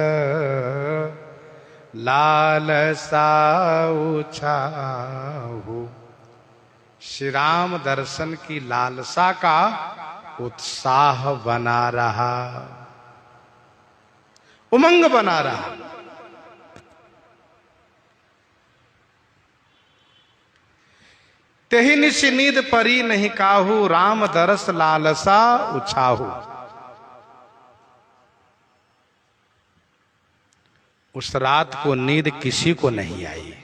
लालसा उछाहू। श्री राम दर्शन की लालसा का उत्साह बना रहा, उमंग बना रहा। तेहि निशि नींद परी नहीं काहू, राम दरस लालसा उछाहू। उस रात को नींद किसी को नहीं आई,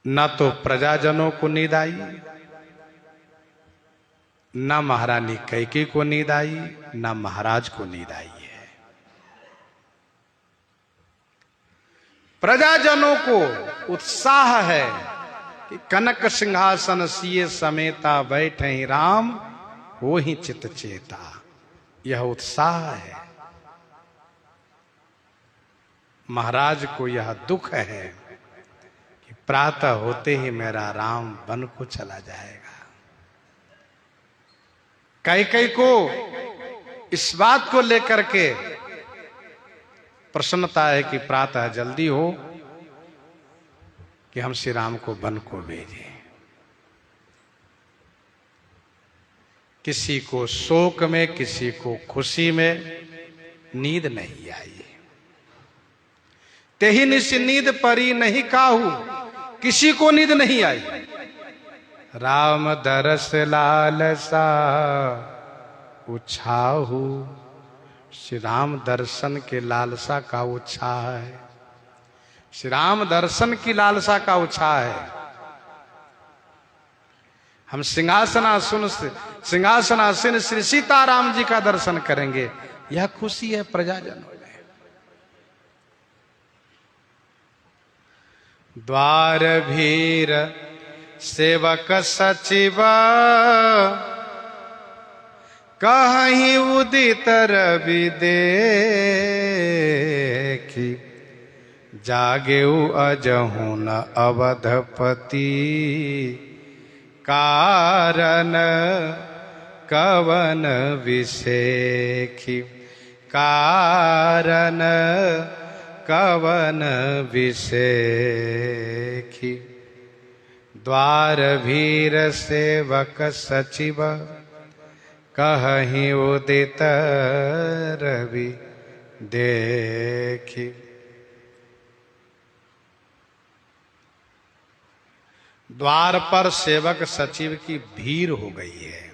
न तो प्रजाजनों को नींद आई, न महारानी कैकेयी को नींद आई, न महाराज को नींद आई है। प्रजाजनों को उत्साह है कि कनक सिंहासन सिए समेता, बैठे ही राम हो ही चित चेता। यह उत्साह है। महाराज को यह दुख है कि प्रातः होते ही मेरा राम वन को चला जाएगा। कैकेयी को इस बात को लेकर के प्रसन्नता है कि प्रातः जल्दी हो कि हम श्री राम को वन को भेजें। किसी को शोक में, किसी को खुशी में नींद नहीं आई। तेहि निशि नींद परी नहीं काहू, किसी को नींद नहीं आई। राम दरस लालसा उछाहू। श्री राम दर्शन के लालसा का उत्साह है, श्री राम दर्शन की लालसा का उत्साह है। हम सिंहासनासीन श्री सीताराम जी का दर्शन करेंगे, यह खुशी है प्रजाजनों में। द्वार भीर सेवक सचिव, कहीं उदित रवि देखी, जागेऊ अजहू न अवधपति, कारण कवन विसेखी, कारण कवन विसेखी। द्वार भीर सेवक सचिव, कहीं उदित रवि देखी। द्वार पर सेवक सचिव की भीड़ हो गई है।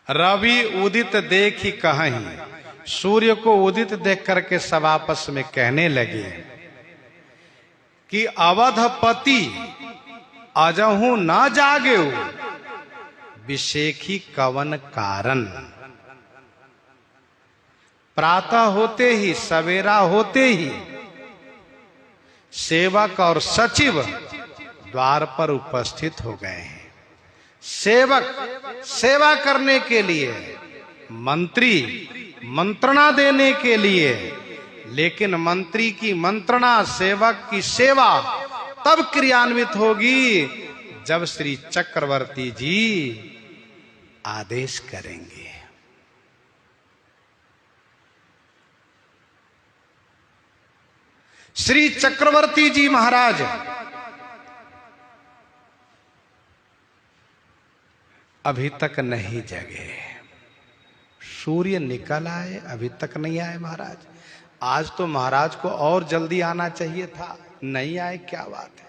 रवि उदित देखी कहीं, सूर्य को उदित देख करके सब आपस में कहने लगे कि अवधपति अजहू न जागेऊ, विसेखी कवन कारण। प्रातः होते ही, सवेरा होते ही सेवक और सचिव द्वार पर उपस्थित हो गए हैं। सेवक सेवा करने के लिए, मंत्री मंत्रणा देने के लिए, लेकिन मंत्री की मंत्रणा, सेवक की सेवा तब क्रियान्वित होगी जब श्री चक्रवर्ती जी आदेश करेंगे। श्री चक्रवर्ती जी महाराज अभी तक नहीं जगे। सूर्य निकल आए, अभी तक नहीं आए महाराज। आज तो महाराज को और जल्दी आना चाहिए था, नहीं आए, क्या बात है।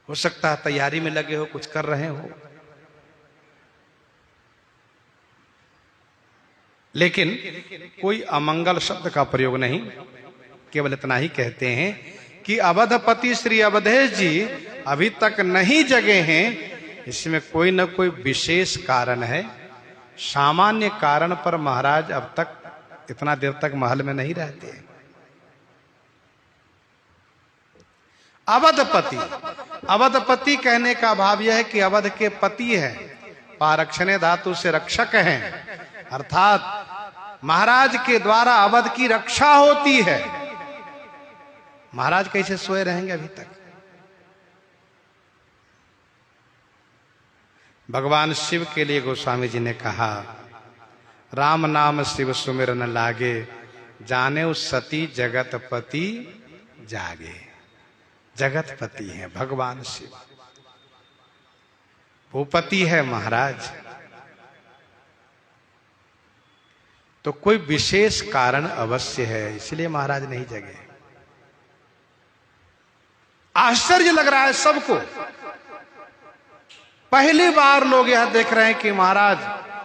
हो सकता है तैयारी में लगे हो, कुछ कर रहे हो। लेकिन कोई अमंगल शब्द का प्रयोग नहीं, केवल इतना ही कहते हैं कि अवधपति श्री अवधेश जी अभी तक नहीं जगे हैं। इसमें कोई न कोई विशेष कारण है। सामान्य कारण पर महाराज अब तक इतना देर तक महल में नहीं रहते। अवधपति, अवधपति कहने का भाव यह है कि अवध के पति है, पारक्षणे धातु से रक्षक हैं, अर्थात महाराज के द्वारा अवध की रक्षा होती है। महाराज कैसे सोए रहेंगे अभी तक? भगवान शिव के लिए गोस्वामी जी ने कहा, राम नाम शिव सुमिरन लागे, जाने उस सती जगतपति जागे। जगतपति है भगवान शिव, भूपति है महाराज। तो कोई विशेष कारण अवश्य है, इसलिए महाराज नहीं जगे। आश्चर्य लग रहा है सबको। पहली बार लोग यह देख रहे हैं कि महाराज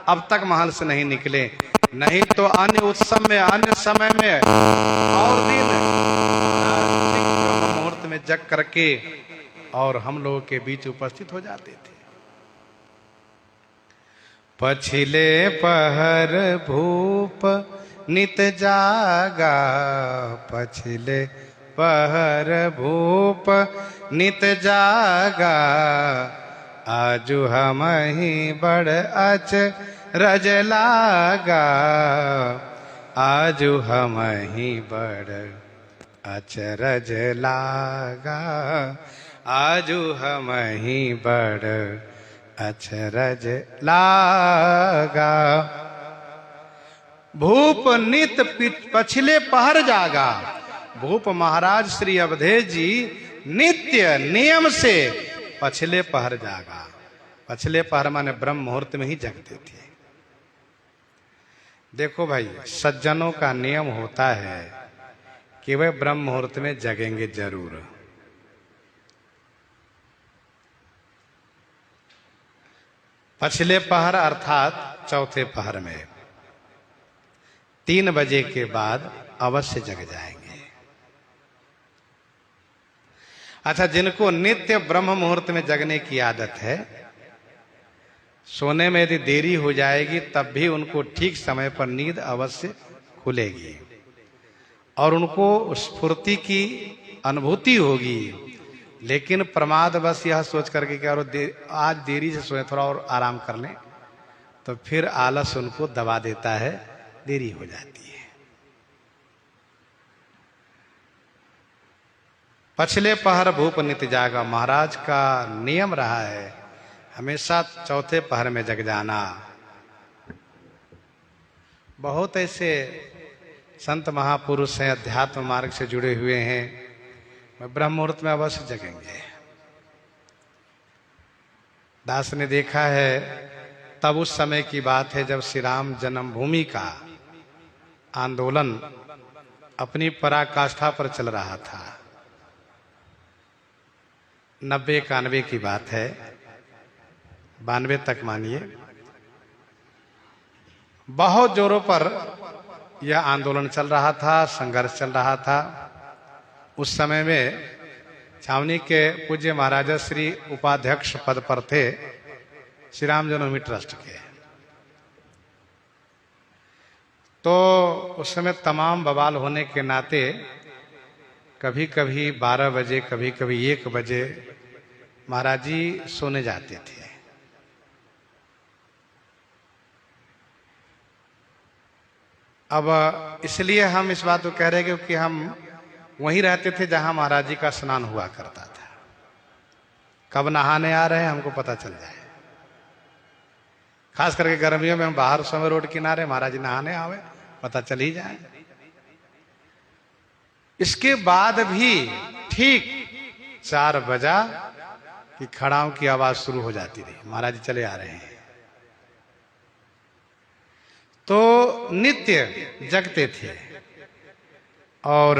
अब तक महल से नहीं निकले, नहीं तो अन्य उत्सव में, अन्य समय में और दिन मुहूर्त में जग करके और हम लोगों के बीच उपस्थित हो जाते थे। पछिले पहर भूप नित जागा, पछिले पहर भूप नित जागा, आजु हमहि बड़ अचरज लागा, आजु हमहि बड़ अचरज लागा, आजु हमहि बड़ अचरज लागा। भूप नित पछिले पहर जागा। भूप महाराज श्री अवधेश जी नित्य नियम से पछले पहर जागा। पछले पहर माने ब्रह्म मुहूर्त में ही जगते थे। देखो भाई, सज्जनों का नियम होता है कि वे ब्रह्म मुहूर्त में जगेंगे जरूर। पछले पहर अर्थात चौथे पहर में 3 बजे के बाद अवश्य जग जाएंगे। अच्छा, जिनको नित्य ब्रह्म मुहूर्त में जगने की आदत है, सोने में यदि देरी हो जाएगी तब भी उनको ठीक समय पर नींद अवश्य खुलेगी और उनको स्फूर्ति की अनुभूति होगी। लेकिन प्रमाद बस यह सोच करके कि आज देरी से सोए, थोड़ा और आराम कर लें, तो फिर आलस उनको दबा देता है, देरी हो जाती है। पछले पहर भूप नित जागा। महाराज का नियम रहा है हमेशा चौथे पहर में जग जाना। बहुत ऐसे संत महापुरुष हैं, अध्यात्म मार्ग से जुड़े हुए हैं, ब्रह्म मुहूर्त में अवश्य जगेंगे। दास ने देखा है तब उस समय की बात है जब श्री राम जन्मभूमि का आंदोलन अपनी पराकाष्ठा पर चल रहा था। 90-91 की बात है, 92 तक मानिए। बहुत जोरों पर यह आंदोलन चल रहा था, संघर्ष चल रहा था। उस समय में छावनी के पूज्य महाराजा श्री उपाध्यक्ष पद पर थे श्री राम जन्मभूमि ट्रस्ट के। तो उस समय तमाम बवाल होने के नाते कभी कभी 12 बजे, कभी कभी 1 बजे महाराज जी सोने जाते थे। अब इसलिए हम इस बात को कह रहे हैं क्योंकि हम वहीं रहते थे जहां महाराज जी का स्नान हुआ करता था। कब नहाने आ रहे हैं हमको पता चल जाए। खास करके गर्मियों में हम बाहर समय रोड किनारे, महाराज जी नहाने आवे, पता चल ही जाए। इसके बाद भी ठीक 4 बजा कि खड़ाओं की आवाज शुरू हो जाती रही, महाराज जी चले आ रहे हैं। तो नित्य जगते थे और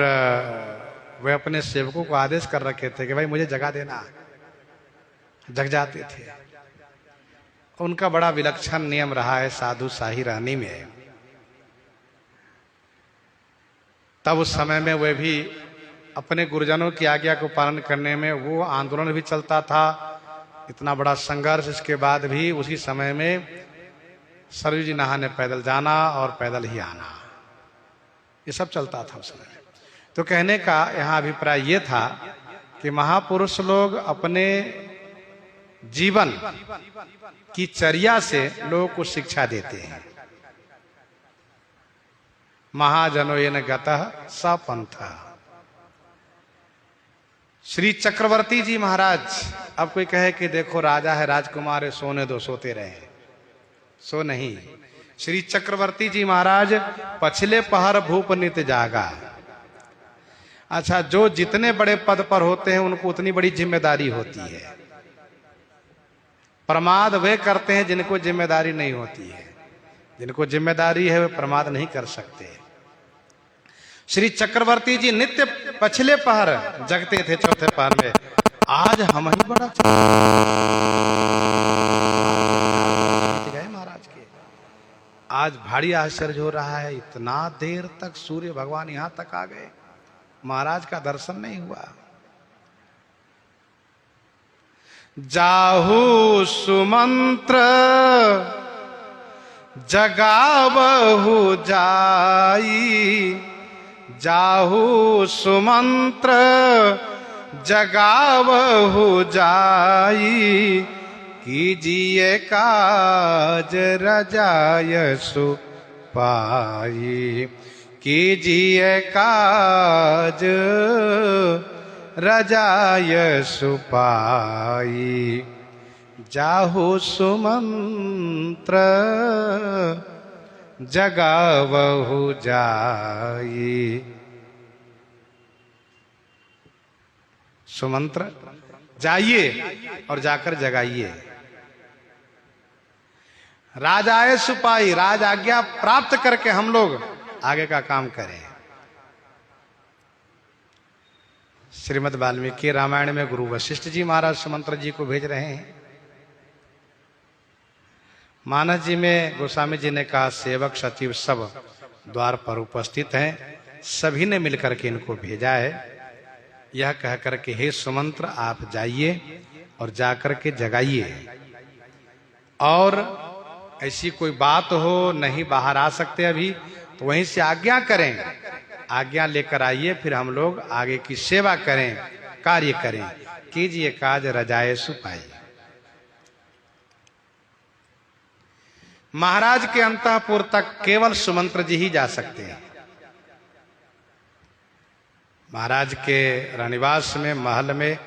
वे अपने सेवकों को आदेश कर रखे थे कि भाई मुझे जगा देना। जग जाते थे। उनका बड़ा विलक्षण नियम रहा है साधु शाही रहनी में। तब उस समय में वे भी अपने गुरुजनों की आज्ञा को पालन करने में, वो आंदोलन भी चलता था, इतना बड़ा संघर्ष। इसके बाद भी उसी समय में सरयू जी नहाने पैदल जाना और पैदल ही आना, ये सब चलता था उस समय। तो कहने का यहाँ अभिप्राय ये था कि महापुरुष लोग अपने जीवन की चर्या से लोगों को शिक्षा देते हैं। महाजनो येन गतः स पंथः। श्री चक्रवर्ती जी महाराज, अब कोई कहे कि देखो राजा है, राजकुमार है, सोने दो, सोते रहे, सो नहीं। श्री चक्रवर्ती जी महाराज पछले पहर भूप नित जागा। अच्छा, जो जितने बड़े पद पर होते हैं उनको उतनी बड़ी जिम्मेदारी होती है। प्रमाद वे करते हैं जिनको जिम्मेदारी नहीं होती है। जिनको जिम्मेदारी है वे प्रमाद नहीं कर सकते। श्री चक्रवर्ती जी नित्य पछले पहर जगते थे, चौथे पहर में। आज हम ही बड़ा गए महाराज के। आज भारी आश्चर्य हो रहा है, इतना देर तक सूर्य भगवान यहां तक आ गए, महाराज का दर्शन नहीं हुआ। जाहू सुमंत्र जगावहु जाई। जाहू सुमंत्र जगावहु जाई। कीजिए काज रजायसु पाई। कीजिए काज रजायसु पाई। जाहु सुमंत्र जगावहु जाई। सुमंत्र जाइए और जाकर जगाइए। राजाए सुपाई, राज आज्ञा प्राप्त करके हम लोग आगे का काम करें। श्रीमद् वाल्मीकि रामायण में गुरु वशिष्ठ जी महाराज सुमंत्र जी को भेज रहे हैं। मानस जी में गोस्वामी जी ने कहा सेवक सचिव सब द्वार पर उपस्थित हैं, सभी ने मिलकर के इनको भेजा है। यह कह करके हे सुमंत्र आप जाइए और जाकर के जगाइए। और ऐसी कोई बात हो नहीं बाहर आ सकते अभी, तो वहीं से आज्ञा करें, आज्ञा लेकर आइए, फिर हम लोग आगे की सेवा करें, कार्य करें। कीजिए काज रजाए सुपाई। महाराज के अंतःपुर तक केवल सुमंत्र जी ही जा सकते हैं। महाराज के रनिवास में, महल में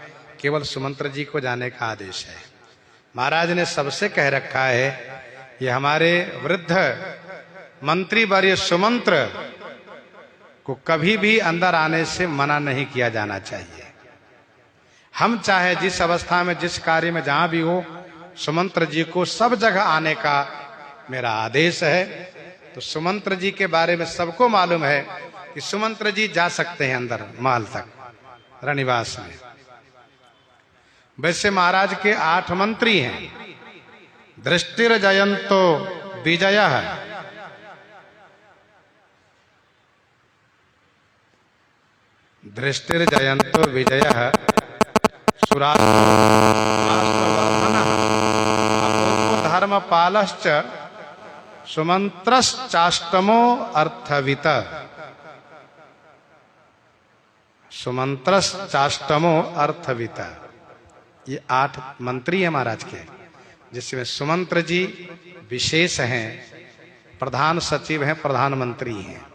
केवल सुमंत्र जी को जाने का आदेश है। महाराज ने सबसे कह रखा है, ये हमारे वृद्ध मंत्री वर्य सुमंत्र को कभी भी अंदर आने से मना नहीं किया जाना चाहिए। हम चाहे जिस अवस्था में, जिस कार्य में जहां भी हो, सुमंत्र जी को सब जगह आने का मेरा आदेश है। तो सुमंत्र जी के बारे में सबको मालूम है कि सुमंत्र जी जा सकते हैं अंदर महल तक, रनिवास में। वैसे महाराज के 8 मंत्री हैं। दृष्टिर्जयंतो विजयः, दृष्टिर्जयंतो विजयः, सुराष्ट्रवर्धनः, धर्मपालश्च, सुमंत्रश्चाष्टमो अर्थवित। सुमंत्रश्चाष्टमो अर्थवित, ये 8 मंत्री हैं महाराज के, जिसमें सुमंत्र जी विशेष हैं, प्रधान सचिव हैं, प्रधानमंत्री हैं।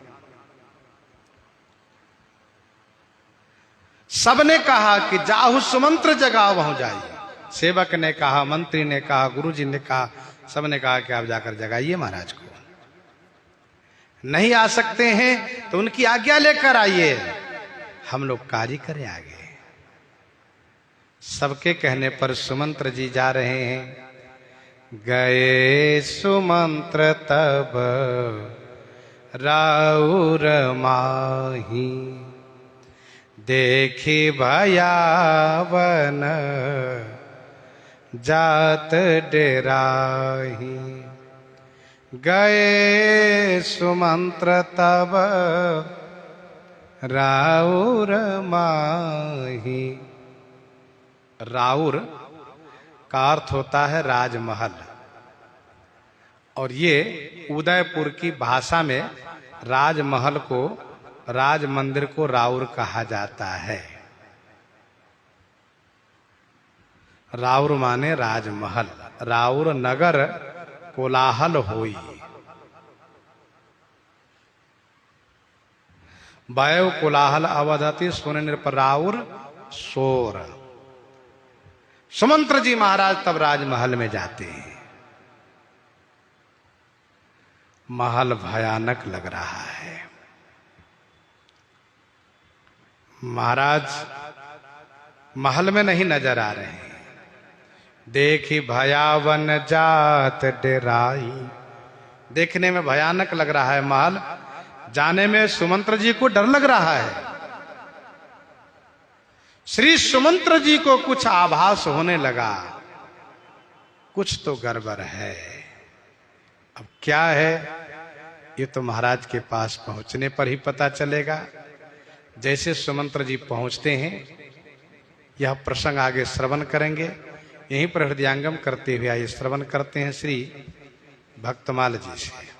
सबने कहा कि जाहु सुमंत्र जगाओ वहां जाइए। सेवक ने कहा, मंत्री ने कहा, गुरुजी ने कहा, सबने कहा कि आप जाकर जगाइए महाराज को। नहीं आ सकते हैं तो उनकी आज्ञा लेकर आइए, हम लोग कार्य करें आगे। सबके कहने पर सुमंत्र जी जा रहे हैं। गए सुमंत्र तब राउर माही, देखी भयावन जात डेराही। गए सुमंत्र तब राउर माही। राउर का अर्थ होता है राजमहल, और ये उदयपुर की भाषा में राजमहल को, राज मंदिर को राउर कहा जाता है। राउर माने राजमहल। राउर नगर कोलाहल होई, वायु कोलाहल अवधति सुन नृप राउर शोर। सुमंत्र जी महाराज तब राजमहल में जाते हैं। महल भयानक लग रहा है। महाराज महल में नहीं नजर आ रहे हैं। देखी भयावन जात डेराई, देखने में भयानक लग रहा है महल, जाने में सुमंत्र जी को डर लग रहा है। श्री सुमंत्र जी को कुछ आभास होने लगा, कुछ तो गड़बड़ है। अब क्या है, ये तो महाराज के पास पहुंचने पर ही पता चलेगा। जैसे सुमंत्र जी पहुंचते हैं, यह प्रसंग आगे श्रवण करेंगे। यहीं पर हृदयांगम करते हुए आइए श्रवण करते हैं श्री भक्तमाल जी से।